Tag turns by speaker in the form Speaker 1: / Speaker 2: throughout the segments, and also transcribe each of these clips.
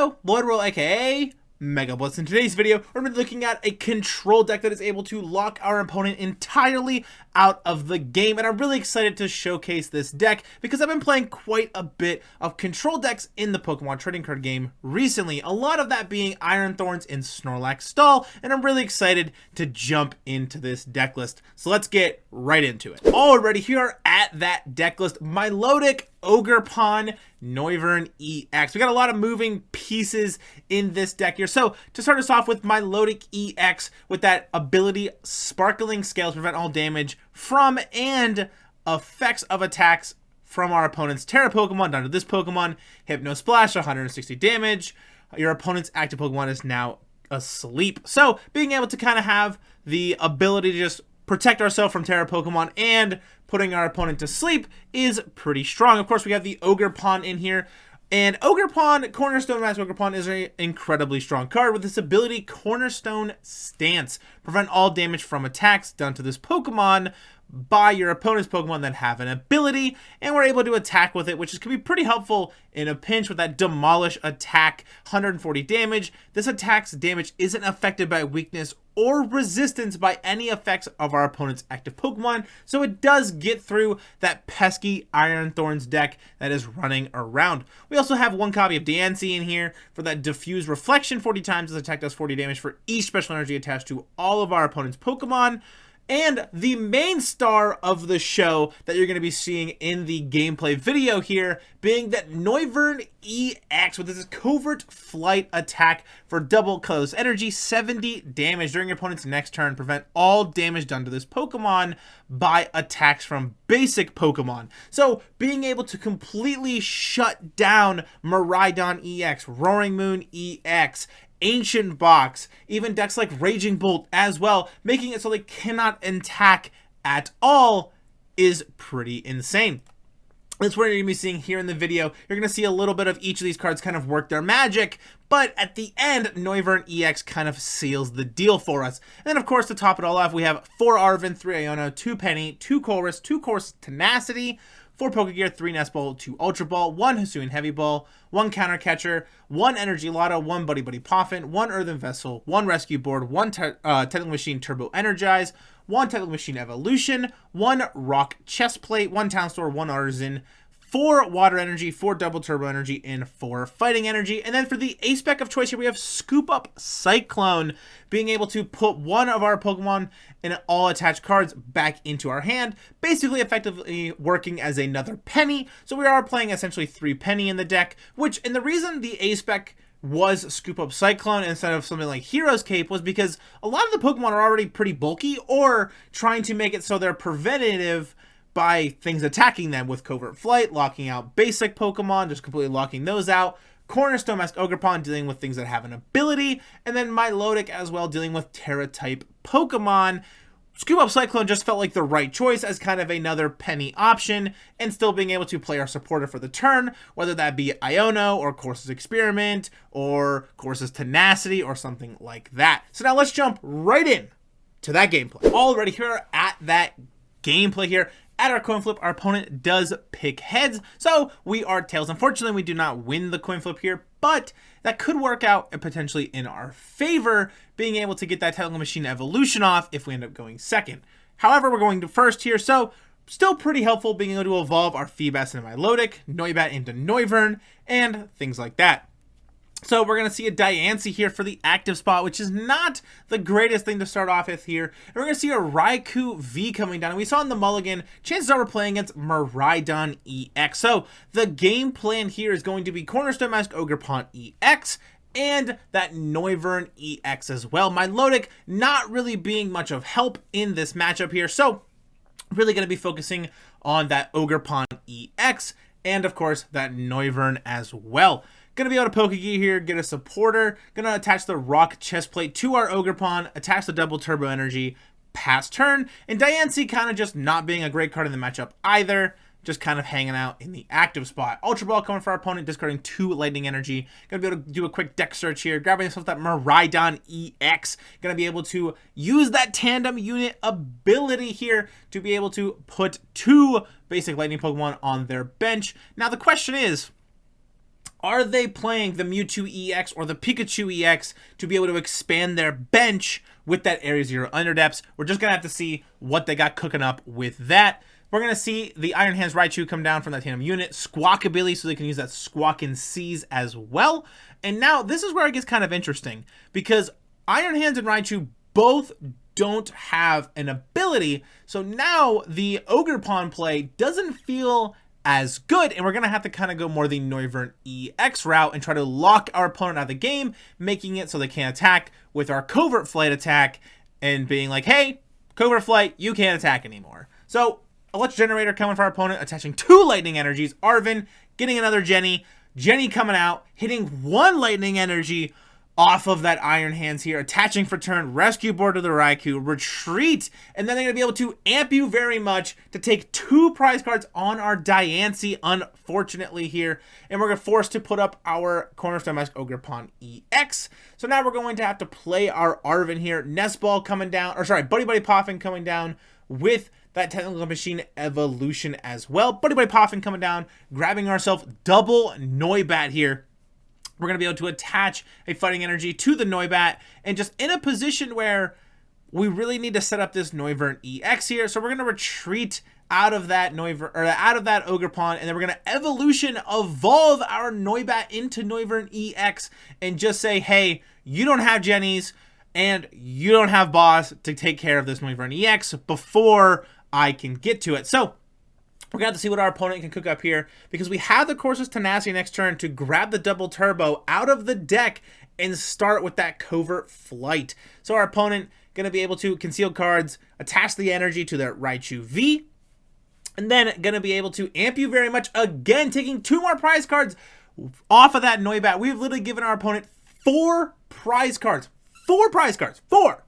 Speaker 1: Yo, Lloyd Roll aka Mega Blitz. In today's video, we're going to be looking at a control deck that is able to lock our opponent entirely out of the game, and I'm really excited to showcase this deck because I've been playing quite a bit of control decks in the Pokemon trading card game recently, a lot of that being Iron Thorns and Snorlax Stall, and I'm really excited to jump into this deck list. So let's get right into it. Alrighty, here are at that deck list: Milotic, Ogerpon, Noivern EX. We got a lot of moving pieces in this deck here. So to start us off with Milotic EX, with that ability Sparkling Scales, prevent all damage from and effects of attacks from our opponent's Terra Pokemon down to this Pokemon. Hypno Splash, 160 damage. Your opponent's active Pokemon is now asleep. So being able to kind of have the ability to just protect ourselves from Terra Pokemon and putting our opponent to sleep is pretty strong. Of course, we have the Ogerpon in here. And Ogerpon, Cornerstone Mask Ogerpon, is an incredibly strong card with this ability Cornerstone Stance. Prevent all damage from attacks done to this Pokemon by your opponent's Pokemon that have an ability, and we're able to attack with it, which can be pretty helpful in a pinch with that Demolish attack, 140 damage. This attack's damage isn't affected by weakness or resistance by any effects of our opponent's active Pokemon, so it does get through that pesky Iron Thorns deck that is running around. We also have one copy of Diancie in here for that Diffuse Reflection 40 times. This attack does 40 damage for each special energy attached to all of our opponent's Pokemon. And the main star of the show that you're going to be seeing in the gameplay video here being that Noivern EX with this Covert Flight attack for double colorless energy, 70 damage during your opponent's next turn. Prevent all damage done to this Pokemon by attacks from basic Pokemon. So being able to completely shut down Miraidon EX, Roaring Moon EX, Ancient Box, even decks like Raging Bolt as well, making it so they cannot attack at all, is pretty insane. That's what you're going to be seeing here in the video. You're going to see a little bit of each of these cards kind of work their magic, but at the end, Noivern EX kind of seals the deal for us. And then, of course, to top it all off, we have 4 Arven, 3 Iono, 2 Penny, 2 Colress, 2 Course Tenacity, 4 Pokégear, 3 Nest Ball, 2 Ultra Ball, 1 Hisuian Heavy Ball, 1 Counter Catcher, 1 Energy Lotto, 1 Buddy Buddy Poffin, 1 Earthen Vessel, 1 Rescue Board, 1 Technical Machine Turbo Energize, 1 Technical Machine Evolution, 1 Rock Chest Plate, 1 Town Store, 1 Artazon, 4 Water Energy, 4 Double Turbo Energy, and 4 Fighting Energy. And then for the ace spec of choice here, we have Scoop Up Cyclone, being able to put one of our Pokemon and all attached cards back into our hand, basically effectively working as another Penny. So we are playing essentially 3 Penny in the deck, which, and the reason the ace spec was Scoop Up Cyclone instead of something like Hero's Cape was because a lot of the Pokemon are already pretty bulky, or trying to make it so they're preventative by things attacking them with Covert Flight, locking out basic Pokemon, just completely locking those out. Cornerstone Mask Ogerpon dealing with things that have an ability, and then Milotic as well dealing with Terra-type Pokemon. Scoop Up Cyclone just felt like the right choice as kind of another Penny option, and still being able to play our supporter for the turn, whether that be Iono or Course's Experiment or Course's Tenacity or something like that. So now let's jump right in to that gameplay. Already here at that gameplay here. At our coin flip, our opponent does pick heads, so we are tails. Unfortunately, we do not win the coin flip here, but that could work out potentially in our favor, being able to get that Technical Machine Evolution off if we end up going second. However, we're going to first here, so still pretty helpful being able to evolve our Feebas into Milotic, Noibat into Noivern, and things like that. So we're going to see a Diancie here for the active spot, which is not the greatest thing to start off with here. And we're going to see a Raikou V coming down. And we saw in the mulligan, chances are we're playing against Miraidon EX. So the game plan here is going to be Cornerstone Mask Ogerpon EX and that Noivern EX as well. Milotic not really being much of help in this matchup here. So really going to be focusing on that Ogerpon EX and, of course, that Noivern as well. Gonna be able to Pokégear here, get a supporter, gonna attach the Rock Chest Plate to our Ogerpon, attach the Double Turbo Energy, pass turn, and Diancie kind of just not being a great card in the matchup either, just kind of hanging out in the active spot. Ultra Ball coming for our opponent, discarding 2 Lightning Energy. Gonna be able to do a quick deck search here, grabbing yourself that Miraidon EX. Gonna be able to use that Tandem Unit ability here to be able to put 2 basic Lightning Pokemon on their bench. Now the question is, Are they playing the Mewtwo EX or the Pikachu EX to be able to expand their bench with that Area Zero Underdepths? We're just going to have to see what they got cooking up with that. We're going to see the Iron Hands Raichu come down from that tandem unit, Squawkabilly, so they can use that Squawk and Seize as well. And now this is where it gets kind of interesting, because Iron Hands and Raichu both don't have an ability, so now the Ogerpon play doesn't feel as good, and we're going to have to kind of go more the Noivern EX route and try to lock our opponent out of the game, making it so they can't attack with our Covert Flight attack and being like, hey, Covert Flight, you can't attack anymore. So Electro Generator coming for our opponent, attaching 2 Lightning Energies. Arven getting another Jenny. Jenny coming out, hitting 1 Lightning Energy off of that Iron Hands here, attaching for turn, Rescue Board to the Raikou, retreat, and then they're going to be able to amp you very much to take 2 prize cards on our Diancie, unfortunately here, and we're going to force to put up our Cornerstone Mask Ogerpon EX. So now we're going to have to play our Arven here, Nest Ball coming down, or sorry, Buddy Poffin coming down with that Technical Machine Evolution as well. Buddy Poffin coming down, grabbing ourselves double Noibat here. We're going to be able to attach a Fighting Energy to the Noibat, and just in a position where we really need to set up this Noivern EX here. So we're going to retreat out of that Ogerpon, and then we're going to Evolution Evolve our Noibat into Noivern EX and just say, hey, you don't have Jennies and you don't have Boss to take care of this Noivern EX before I can get to it. So we're going to have to see what our opponent can cook up here, because we have the Corsair's Tenacity next turn to grab the double turbo out of the deck and start with that Covert Flight. So our opponent going to be able to conceal cards, attach the energy to their Raichu V, and then going to be able to amp you very much, again taking 2 more prize cards off of that Noibat. We've literally given our opponent 4 prize cards. 4 prize cards. 4!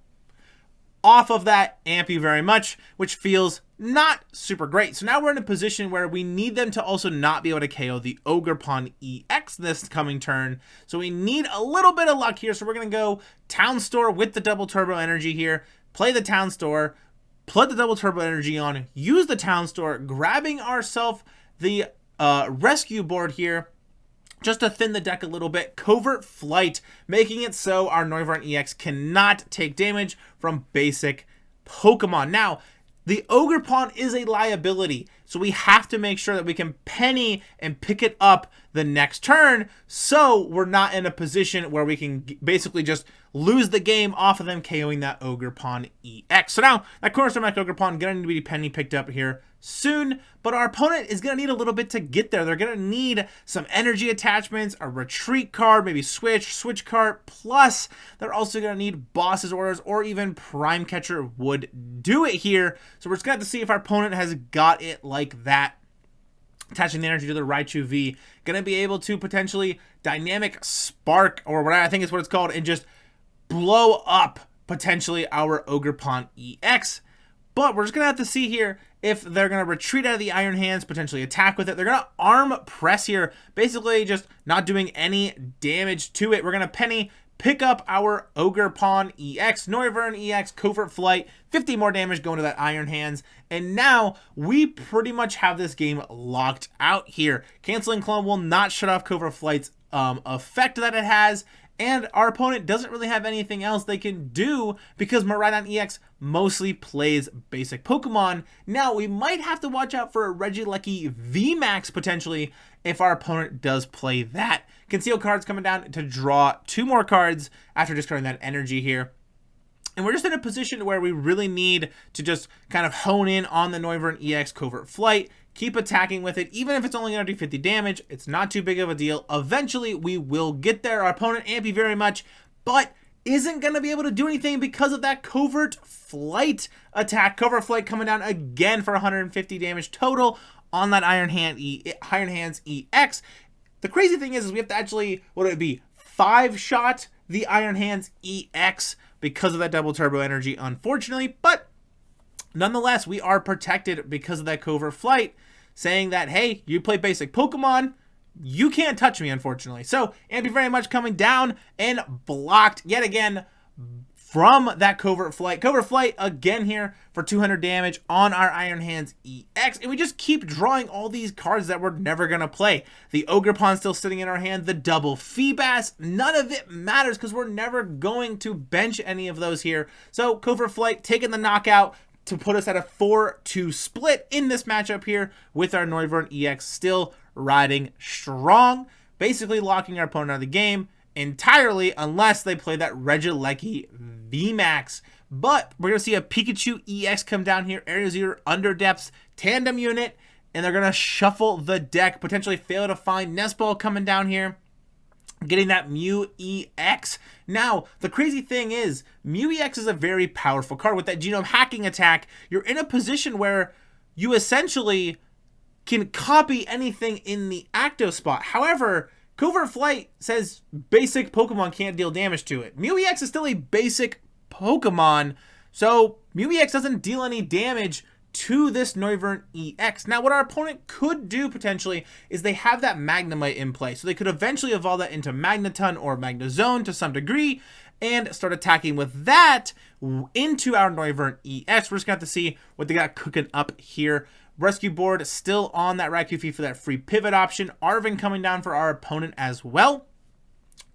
Speaker 1: Off of that amp you very much, which feels not super great. So now we're in a position where we need them to also not be able to KO the Ogerpon EX this coming turn. So we need a little bit of luck here. So we're going to go Town Store with the double turbo energy here, play the Town Store, put the double turbo energy on, use the Town Store, grabbing ourselves the rescue board here, just to thin the deck a little bit. Covert Flight, making it so our Noivern EX cannot take damage from basic Pokemon. Now, the Ogerpon is a liability, so we have to make sure that we can penny and pick it up the next turn, so we're not in a position where we can basically just lose the game off of them KOing that Ogerpon EX. So now, that Cornerstone Mac Ogerpon going to need to be penny picked up here soon, but our opponent is going to need a little bit to get there. They're going to need some energy attachments, a retreat card, maybe switch card, plus they're also going to need Boss's Orders, or even Prime Catcher would do it here. So we're just going to have to see if our opponent has got it like that. Attaching the energy to the Raichu V, going to be able to potentially Dynamic Spark, or what I think is what it's called, and just blow up potentially our Ogerpon EX. But we're just going to have to see here if they're going to retreat out of the Iron Hands, potentially attack with it. They're going to Arm Press here, basically just not doing any damage to it. We're going to penny pick up our Ogerpon EX, Noivern EX, Covert Flight, 50 more damage going to that Iron Hands, and now we pretty much have this game locked out here. Canceling Clone will not shut off Covert Flight's effect that it has, and our opponent doesn't really have anything else they can do because Miraidon EX mostly plays basic Pokemon. Now, we might have to watch out for a Regieleki VMAX potentially if our opponent does play that. Conceal cards coming down to draw 2 more cards after discarding that energy here. And we're just in a position where we really need to just kind of hone in on the Noivern EX Covert Flight, keep attacking with it, even if it's only going to do 50 damage. It's not too big of a deal. Eventually, we will get there. Our opponent, Ampy very much, but isn't going to be able to do anything because of that Covert Flight attack. Covert Flight coming down again for 150 damage total on that Iron Hands EX. The crazy thing is we have to actually, what would it be, 5-shot the Iron Hands EX because of that double turbo energy, unfortunately, but nonetheless, we are protected because of that Covert Flight, saying that, hey, you play basic Pokemon, you can't touch me, unfortunately. So, Ampy very much coming down and blocked yet again from that Covert Flight. Covert Flight again here for 200 damage on our Iron Hands EX. And we just keep drawing all these cards that we're never going to play. The Ogerpon still sitting in our hand. The double Feebas. None of it matters because we're never going to bench any of those here. So Covert Flight taking the knockout to put us at a 4-2 split in this matchup here with our Noivern EX still riding strong. Basically locking our opponent out of the game entirely unless they play that Regieleki VMAX. But we're going to see a Pikachu EX come down here, Area 0 under depths, tandem unit, and they're going to shuffle the deck, potentially fail to find Nest Ball coming down here, getting that Mew EX. Now, the crazy thing is, Mew EX is a very powerful card. With that genome hacking attack, you're in a position where you essentially can copy anything in the active spot. However, Covert Flight says basic Pokemon can't deal damage to it. Mew EX is still a basic Pokemon, so Mew EX doesn't deal any damage to this Noivern EX. Now, what our opponent could do potentially is they have that Magnemite in play, so they could eventually evolve that into Magneton or Magnezone to some degree and start attacking with that into our Noivern EX. We're just going to have to see what they got cooking up here. Rescue Board still on that Raikou fee for that free pivot option. Arven coming down for our opponent as well.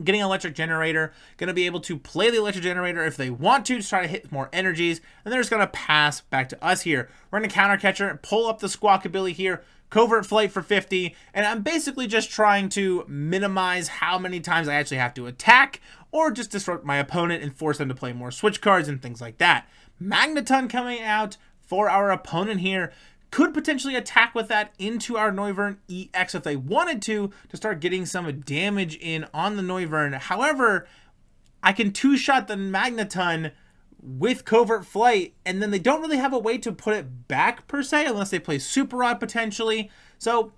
Speaker 1: Getting an electric generator. Going to be able to play the electric generator if they want to try to hit more energies. And they're just going to pass back to us here. We're going to counter catcher, pull up the Squawkabilly here. Covert Flight for 50. And I'm basically just trying to minimize how many times I actually have to attack or just disrupt my opponent and force them to play more switch cards and things like that. Magneton coming out for our opponent here. Could potentially attack with that into our Noivern EX if they wanted to start getting some damage in on the Noivern. However, I can two-shot the Magneton with Covert Flight, and then they don't really have a way to put it back per se, unless they play Super Rod potentially. So,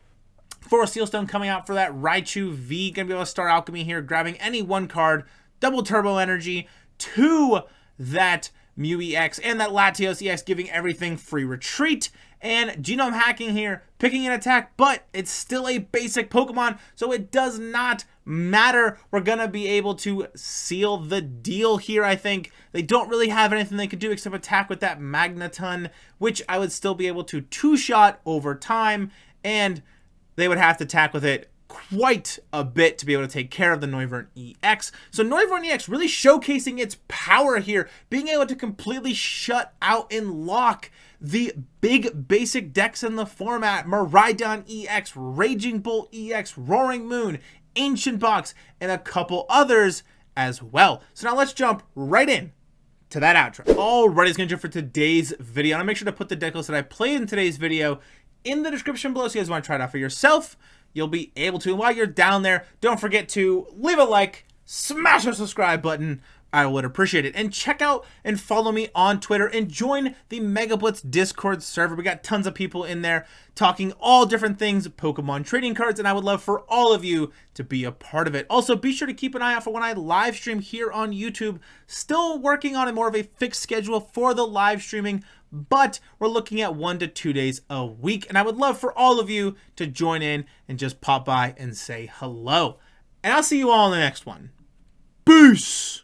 Speaker 1: for a Sealstone coming out for that Raichu V, gonna be able to start Alchemy here, grabbing any one card, double Turbo Energy to that Mew EX, and that Latios EX giving everything free retreat. And genome hacking here, picking an attack, but it's still a basic Pokemon, so it does not matter. We're going to be able to seal the deal here, I think. They don't really have anything they could do except attack with that Magneton, which I would still be able to two-shot over time, and they would have to attack with it quite a bit to be able to take care of the Noivern EX. So Noivern EX really showcasing its power here, being able to completely shut out and lock the big basic decks in the format. Miraidon EX, Raging Bolt EX, Roaring Moon, Ancient Box, and a couple others as well. So now let's jump right in to that outro. Alright, it's gonna do it for today's video. And I'll make sure to put the deck list that I played in today's video in the description below, so you guys want to try it out for yourself. You'll be able to. And while you're down there, don't forget to leave a like, smash the subscribe button. I would appreciate it. And check out and follow me on Twitter and join the Mega Blitz Discord server. We got tons of people in there talking all different things, Pokemon trading cards, and I would love for all of you to be a part of it. Also, be sure to keep an eye out for when I live stream here on YouTube. Still working on more of a fixed schedule for the live streaming, but we're looking at 1 to 2 days a week, and I would love for all of you to join in and just pop by and say hello. And I'll see you all in the next one. Peace!